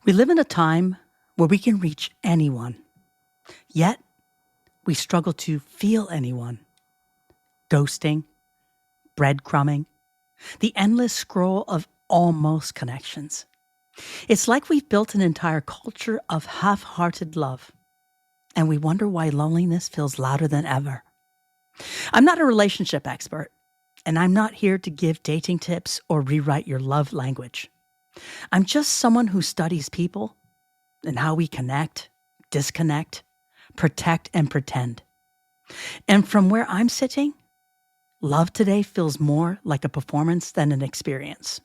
We live in a time where we can reach anyone, yet we struggle to feel anyone. Ghosting, breadcrumbing, the endless scroll of almost connections. It's like we've built an entire culture of half-hearted love, and we wonder why loneliness feels louder than ever. I'm not a relationship expert, and I'm not here to give dating tips or rewrite your love language. I'm just someone who studies people and how we connect, disconnect, protect, and pretend. And from where I'm sitting, love today feels more like a performance than an experience.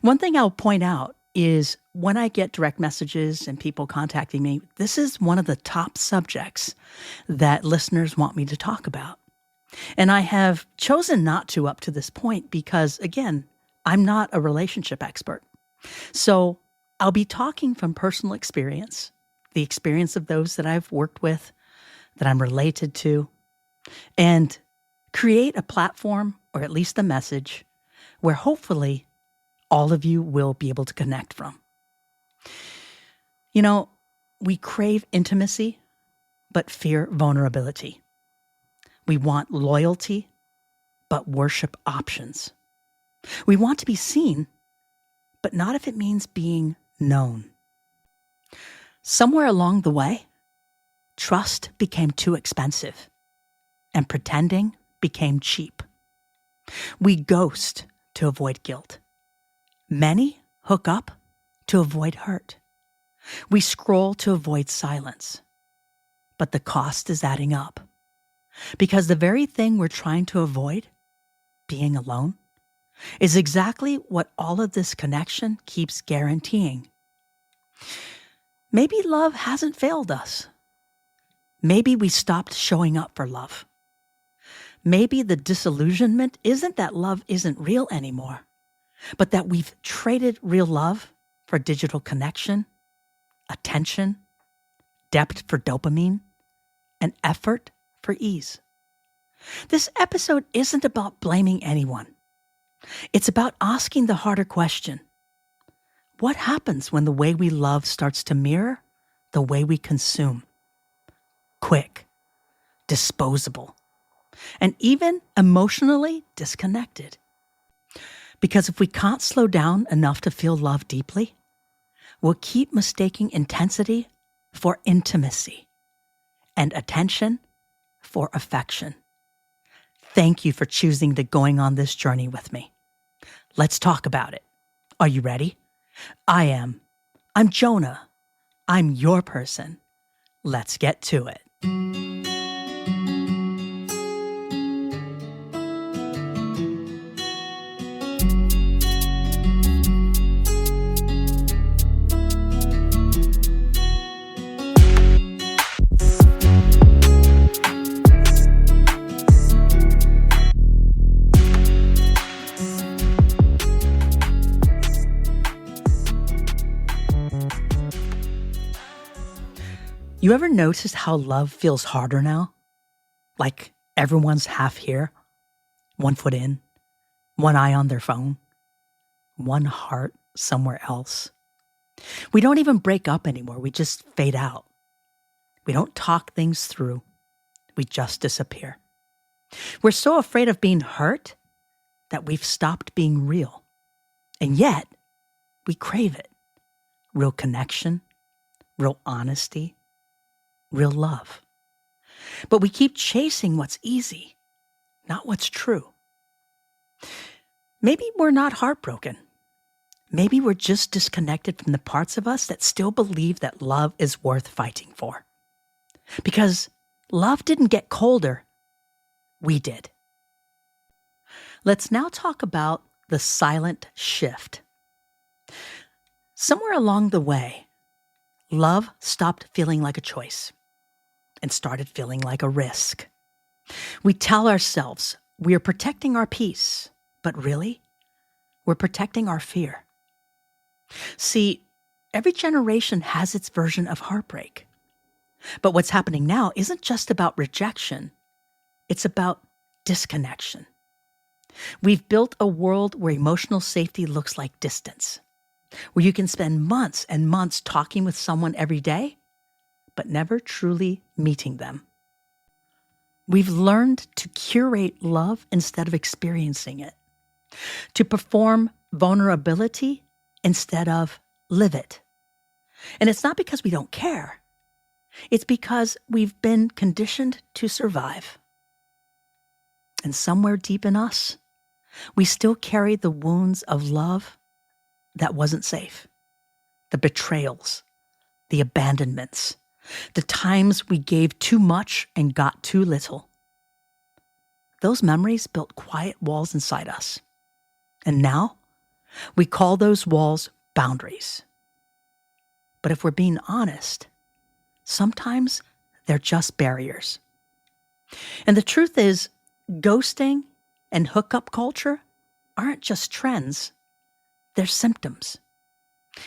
One thing I'll point out is when I get direct messages and people contacting me, this is one of the top subjects that listeners want me to talk about. And I have chosen not to up to this point because, again, I'm not a relationship expert. So I'll be talking from personal experience, the experience of those that I've worked with, that I'm related to, and create a platform, or at least a message, where hopefully all of you will be able to connect from. You know, we crave intimacy, but fear vulnerability. We want loyalty, but worship options. We want to be seen, but not if it means being known. Somewhere along the way, trust became too expensive, and pretending became cheap. We ghost to avoid guilt. Many hook up to avoid hurt. We scroll to avoid silence. But the cost is adding up. Because the very thing we're trying to avoid, being alone, is exactly what all of this connection keeps guaranteeing. Maybe love hasn't failed us. Maybe we stopped showing up for love. Maybe the disillusionment isn't that love isn't real anymore, but that we've traded real love for digital connection, attention, depth for dopamine, and effort for ease. This episode isn't about blaming anyone. It's about asking the harder question. What happens when the way we love starts to mirror the way we consume? Quick, disposable, and even emotionally disconnected. Because if we can't slow down enough to feel love deeply, we'll keep mistaking intensity for intimacy and attention for affection. Thank you for choosing to going on this journey with me. Let's talk about it. Are you ready? I am. I'm Jonah. I'm your person. Let's get to it. You ever noticed how love feels harder now? Like everyone's half here, one foot in, one eye on their phone, one heart somewhere else. We don't even break up anymore. We just fade out. We don't talk things through. We just disappear. We're so afraid of being hurt that we've stopped being real. And yet, we crave it. Real connection, real honesty, real love. But we keep chasing what's easy, not what's true. Maybe we're not heartbroken. Maybe we're just disconnected from the parts of us that still believe that love is worth fighting for. Because love didn't get colder, we did. Let's now talk about the silent shift. Somewhere along the way, love stopped feeling like a choice and started feeling like a risk. We tell ourselves we are protecting our peace, but really, we're protecting our fear. See, every generation has its version of heartbreak. But what's happening now isn't just about rejection. It's about disconnection. We've built a world where emotional safety looks like distance. where you can spend months and months talking with someone every day, but never truly meeting them. We've learned to curate love instead of experiencing it, to perform vulnerability instead of live it. And it's not because we don't care. It's because we've been conditioned to survive. And somewhere deep in us, we still carry the wounds of love that wasn't safe, the betrayals, the abandonments, the times we gave too much and got too little. Those memories built quiet walls inside us. And now we call those walls boundaries. But if we're being honest, sometimes they're just barriers. And the truth is, ghosting and hookup culture aren't just trends, they're symptoms.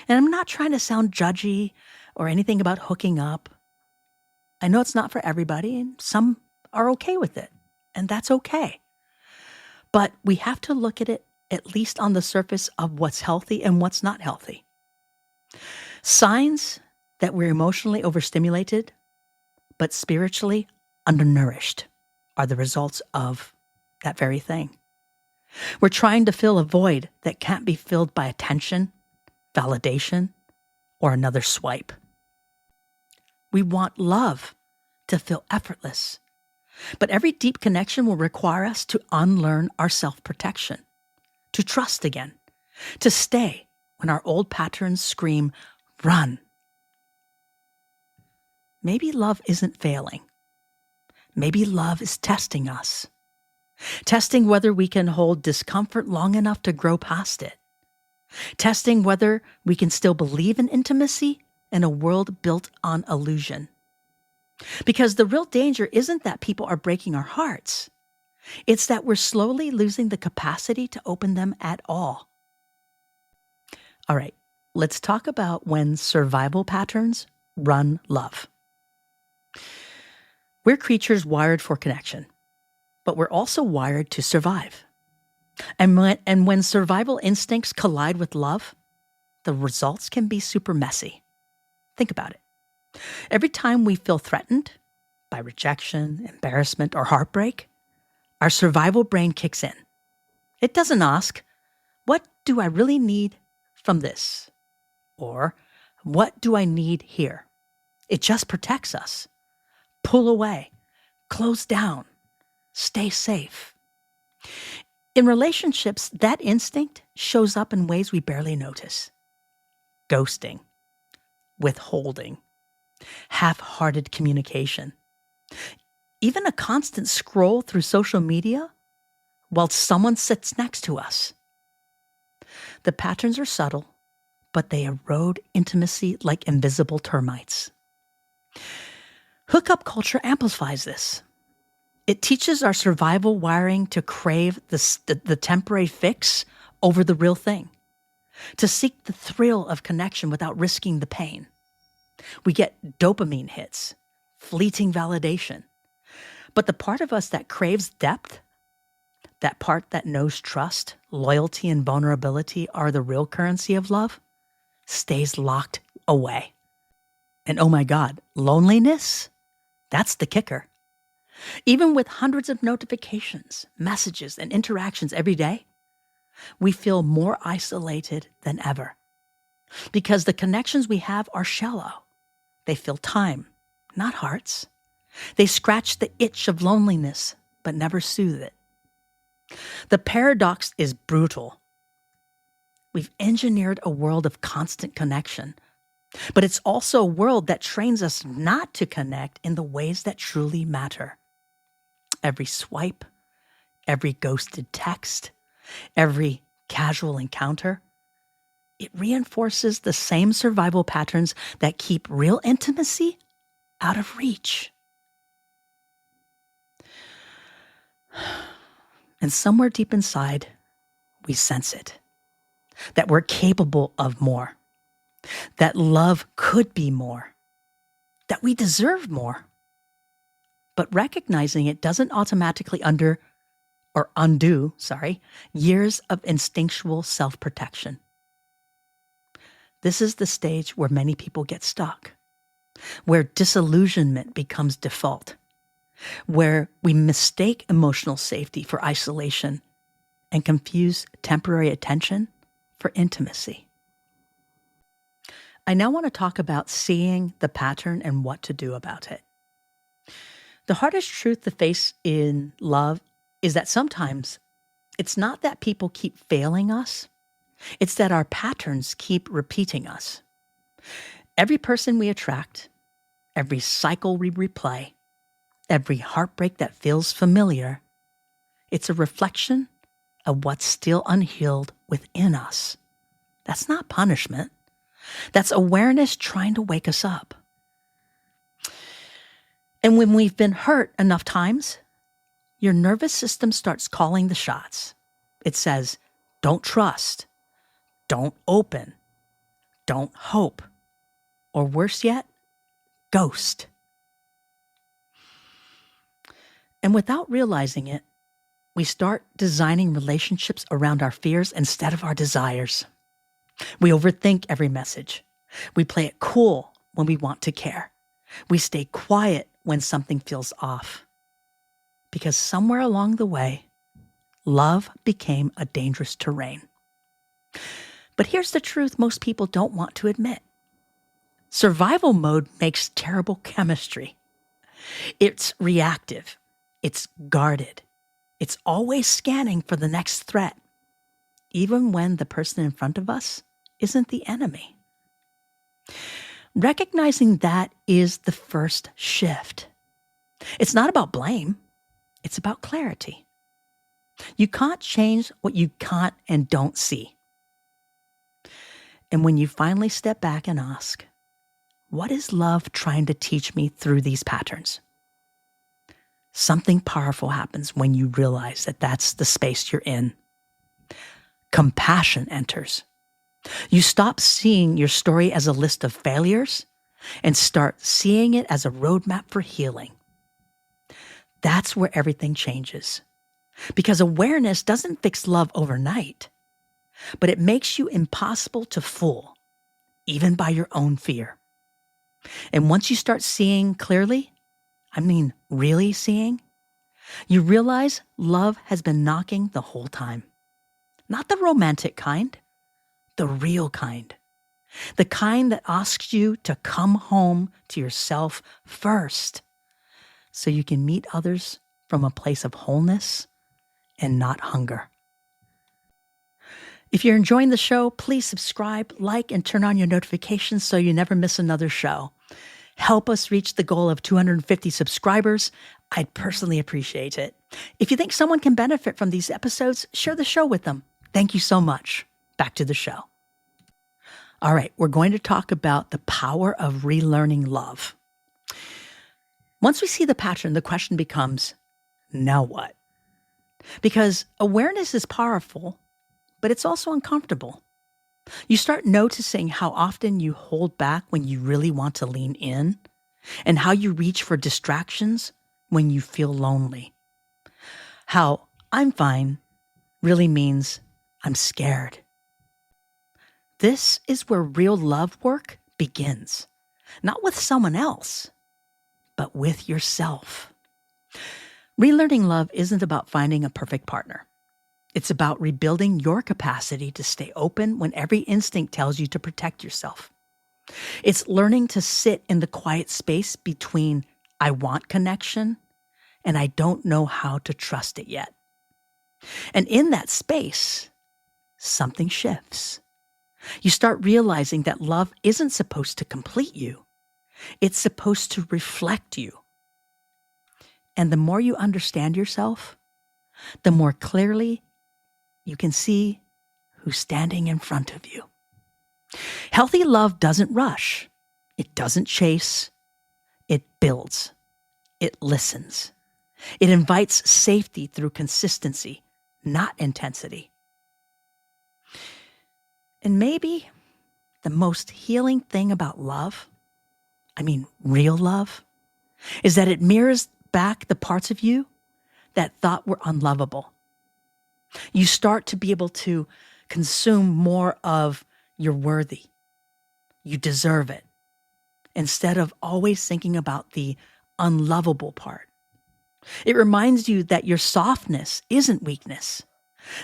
And I'm not trying to sound judgy or anything about hooking up. I know it's not for everybody, and some are okay with it, and that's okay. But we have to look at least on the surface of what's healthy and what's not healthy. Signs that we're emotionally overstimulated, but spiritually undernourished, are the results of that very thing. We're trying to fill a void that can't be filled by attention, validation, or another swipe. We want love to feel effortless, but every deep connection will require us to unlearn our self-protection, to trust again, to stay when our old patterns scream, run. Maybe love isn't failing. Maybe love is testing us, testing whether we can hold discomfort long enough to grow past it, testing whether we can still believe in intimacy in a world built on illusion. Because the real danger isn't that people are breaking our hearts. It's that we're slowly losing the capacity to open them at all. All right, let's talk about when survival patterns run love. We're creatures wired for connection, but we're also wired to survive. And when survival instincts collide with love, the results can be super messy. Think about it. Every time we feel threatened by rejection, embarrassment, or heartbreak, our survival brain kicks in. It doesn't ask, what do I really need from this? Or what do I need here? It just protects us. Pull away, close down, stay safe. In relationships, that instinct shows up in ways we barely notice. Ghosting, withholding, half-hearted communication. Even a constant scroll through social media while someone sits next to us. The patterns are subtle, but they erode intimacy like invisible termites. Hookup culture amplifies this. It teaches our survival wiring to crave the temporary fix over the real thing, to seek the thrill of connection without risking the pain. We get dopamine hits, fleeting validation. But the part of us that craves depth, that part that knows trust, loyalty, and vulnerability are the real currency of love, stays locked away. And oh my God, loneliness? That's the kicker. Even with hundreds of notifications, messages, and interactions every day, we feel more isolated than ever. Because the connections we have are shallow. They fill time, not hearts. They scratch the itch of loneliness, but never soothe it. The paradox is brutal. We've engineered a world of constant connection, but it's also a world that trains us not to connect in the ways that truly matter. Every swipe, every ghosted text, every casual encounter, it reinforces the same survival patterns that keep real intimacy out of reach. And somewhere deep inside, we sense it. That we're capable of more. That love could be more. That we deserve more. But recognizing it doesn't automatically undo years of instinctual self-protection. This is the stage where many people get stuck, where disillusionment becomes default, where we mistake emotional safety for isolation and confuse temporary attention for intimacy. I now want to talk about seeing the pattern and what to do about it. The hardest truth to face in love is that sometimes it's not that people keep failing us, it's that our patterns keep repeating us. Every person we attract, every cycle we replay, every heartbreak that feels familiar, it's a reflection of what's still unhealed within us. That's not punishment. That's awareness trying to wake us up. And when we've been hurt enough times, your nervous system starts calling the shots. It says, don't trust, don't open, don't hope, or worse yet, ghost. And without realizing it, we start designing relationships around our fears instead of our desires. We overthink every message. We play it cool when we want to care. We stay quiet when something feels off. Because somewhere along the way, love became a dangerous terrain. But here's the truth most people don't want to admit. Survival mode makes terrible chemistry. It's reactive. It's guarded. It's always scanning for the next threat, even when the person in front of us isn't the enemy. Recognizing that is the first shift. It's not about blame. It's about clarity. You can't change what you can't and don't see. And when you finally step back and ask, what is love trying to teach me through these patterns? Something powerful happens when you realize that that's the space you're in. Compassion enters. You stop seeing your story as a list of failures and start seeing it as a roadmap for healing. That's where everything changes. Because awareness doesn't fix love overnight, but it makes you impossible to fool, even by your own fear. And once you start seeing clearly, really seeing, you realize love has been knocking the whole time. Not the romantic kind, the real kind. The kind that asks you to come home to yourself first so you can meet others from a place of wholeness and not hunger. If you're enjoying the show, please subscribe, like, and turn on your notifications so you never miss another show. Help us reach the goal of 250 subscribers. I'd personally appreciate it. If you think someone can benefit from these episodes, share the show with them. Thank you so much. Back to the show. All right, we're going to talk about the power of relearning love. Once we see the pattern, the question becomes, now what? Because awareness is powerful, but it's also uncomfortable. You start noticing how often you hold back when you really want to lean in, and how you reach for distractions when you feel lonely. How I'm fine really means I'm scared. This is where real love work begins, not with someone else, but with yourself. Relearning love isn't about finding a perfect partner. It's about rebuilding your capacity to stay open when every instinct tells you to protect yourself. It's learning to sit in the quiet space between I want connection and I don't know how to trust it yet. And in that space, something shifts. You start realizing that love isn't supposed to complete you. It's supposed to reflect you. And the more you understand yourself, the more clearly you can see who's standing in front of you. Healthy love doesn't rush. It doesn't chase. It builds. It listens. It invites safety through consistency, not intensity. And maybe the most healing thing about love, real love, is that it mirrors back the parts of you that thought were unlovable. You start to be able to consume more of you're worthy, you deserve it, instead of always thinking about the unlovable part. It reminds you that your softness isn't weakness,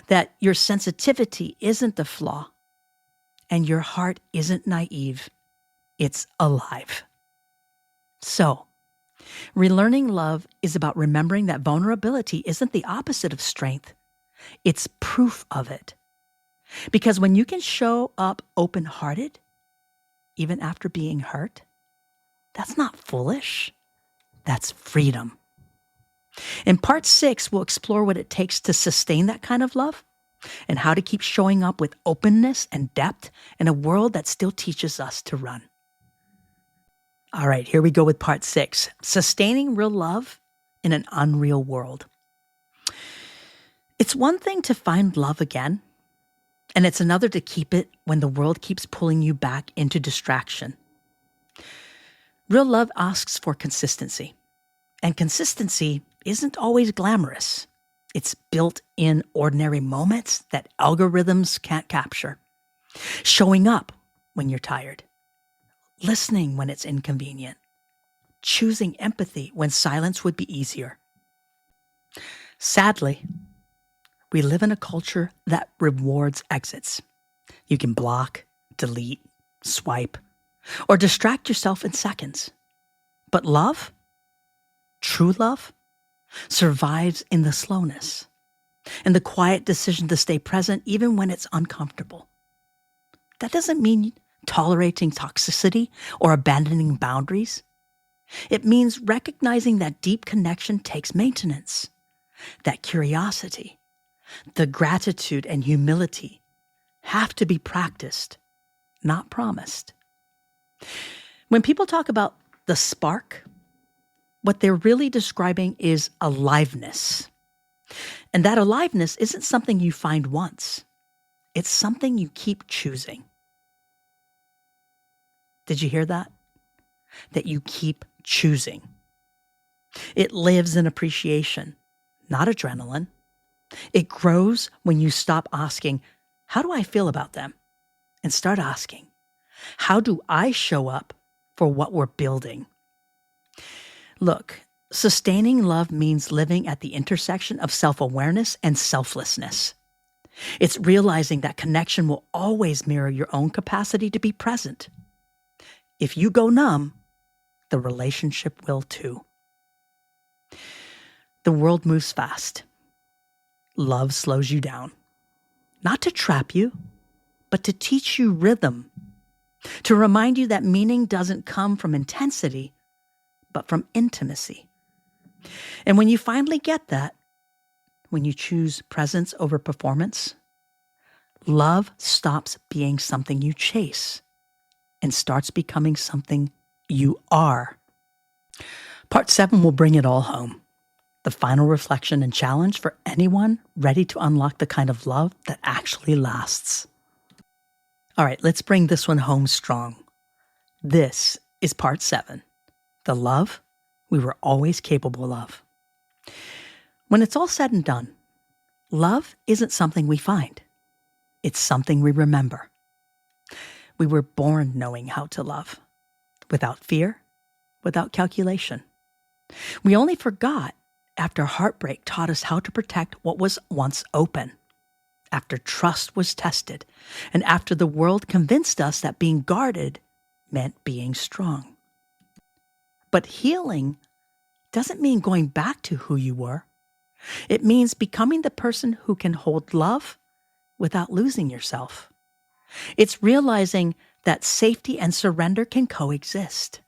that your sensitivity isn't a flaw, and your heart isn't naive, it's alive. So, relearning love is about remembering that vulnerability isn't the opposite of strength. It's proof of it. Because when you can show up open-hearted, even after being hurt, that's not foolish. That's freedom. In part 6, we'll explore what it takes to sustain that kind of love and how to keep showing up with openness and depth in a world that still teaches us to run. All right, here we go with part 6, sustaining real love in an unreal world. It's one thing to find love again, and it's another to keep it when the world keeps pulling you back into distraction. Real love asks for consistency, and consistency isn't always glamorous. It's built in ordinary moments that algorithms can't capture. Showing up when you're tired, listening when it's inconvenient, choosing empathy when silence would be easier. Sadly, we live in a culture that rewards exits. You can block, delete, swipe, or distract yourself in seconds. But love, true love, survives in the slowness, in the quiet decision to stay present even when it's uncomfortable. That doesn't mean tolerating toxicity or abandoning boundaries. It means recognizing that deep connection takes maintenance, that curiosity, the gratitude and humility have to be practiced, not promised. When people talk about the spark, what they're really describing is aliveness. And that aliveness isn't something you find once. It's something you keep choosing. Did you hear that? That you keep choosing. It lives in appreciation, not adrenaline. It grows when you stop asking, how do I feel about them? And start asking, how do I show up for what we're building? Look, sustaining love means living at the intersection of self-awareness and selflessness. It's realizing that connection will always mirror your own capacity to be present. If you go numb, the relationship will too. The world moves fast. Love slows you down. Not to trap you, but to teach you rhythm. To remind you that meaning doesn't come from intensity, but from intimacy. And when you finally get that, when you choose presence over performance, love stops being something you chase and starts becoming something you are. Part 7 will bring it all home. The final reflection and challenge for anyone ready to unlock the kind of love that actually lasts. All right, let's bring this one home strong. This is part 7, the love we were always capable of. When it's all said and done, love isn't something we find. It's something we remember. We were born knowing how to love, without fear, without calculation. We only forgot after heartbreak taught us how to protect what was once open, after trust was tested, and after the world convinced us that being guarded meant being strong. But healing doesn't mean going back to who you were. It means becoming the person who can hold love without losing yourself. It's realizing that safety and surrender can coexist,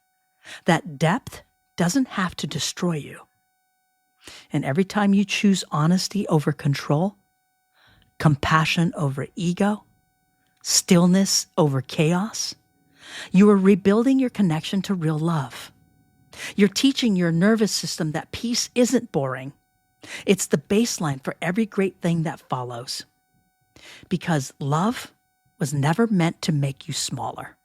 that depth doesn't have to destroy you. And every time you choose honesty over control, compassion over ego, stillness over chaos, you are rebuilding your connection to real love. You're teaching your nervous system that peace isn't boring. It's the baseline for every great thing that follows. Because love was never meant to make you smaller.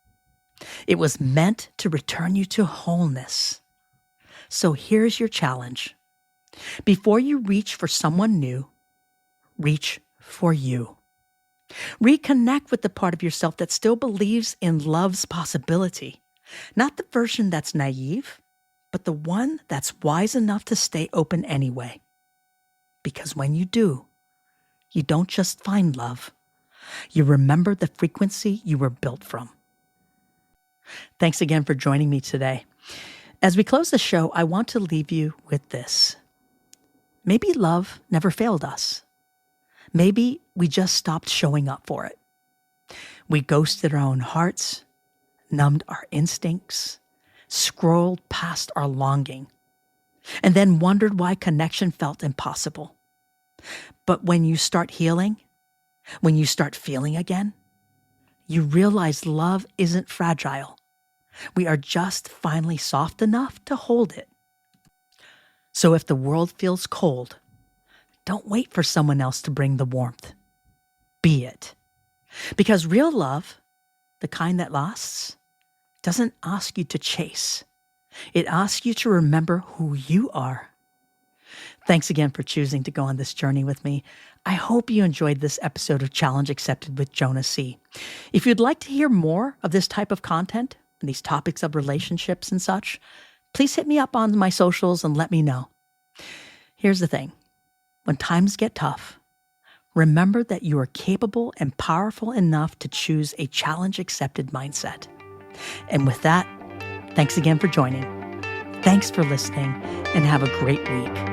It was meant to return you to wholeness. So here's your challenge. Before you reach for someone new, reach for you. Reconnect with the part of yourself that still believes in love's possibility. Not the version that's naive, but the one that's wise enough to stay open anyway. Because when you do, you don't just find love. You remember the frequency you were built from. Thanks again for joining me today. As we close the show, I want to leave you with this. Maybe love never failed us. Maybe we just stopped showing up for it. We ghosted our own hearts, numbed our instincts, scrolled past our longing, and then wondered why connection felt impossible. But when you start healing, when you start feeling again, you realize love isn't fragile. We are just finally soft enough to hold it. So if the world feels cold, don't wait for someone else to bring the warmth. Be it. Because real love, the kind that lasts, doesn't ask you to chase. It asks you to remember who you are. Thanks again for choosing to go on this journey with me. I hope you enjoyed this episode of Challenge Accepted with Jonah C. If you'd like to hear more of this type of content and these topics of relationships and such, please hit me up on my socials and let me know. Here's the thing. When times get tough, remember that you are capable and powerful enough to choose a challenge-accepted mindset. And with that, thanks again for joining. Thanks for listening, and have a great week.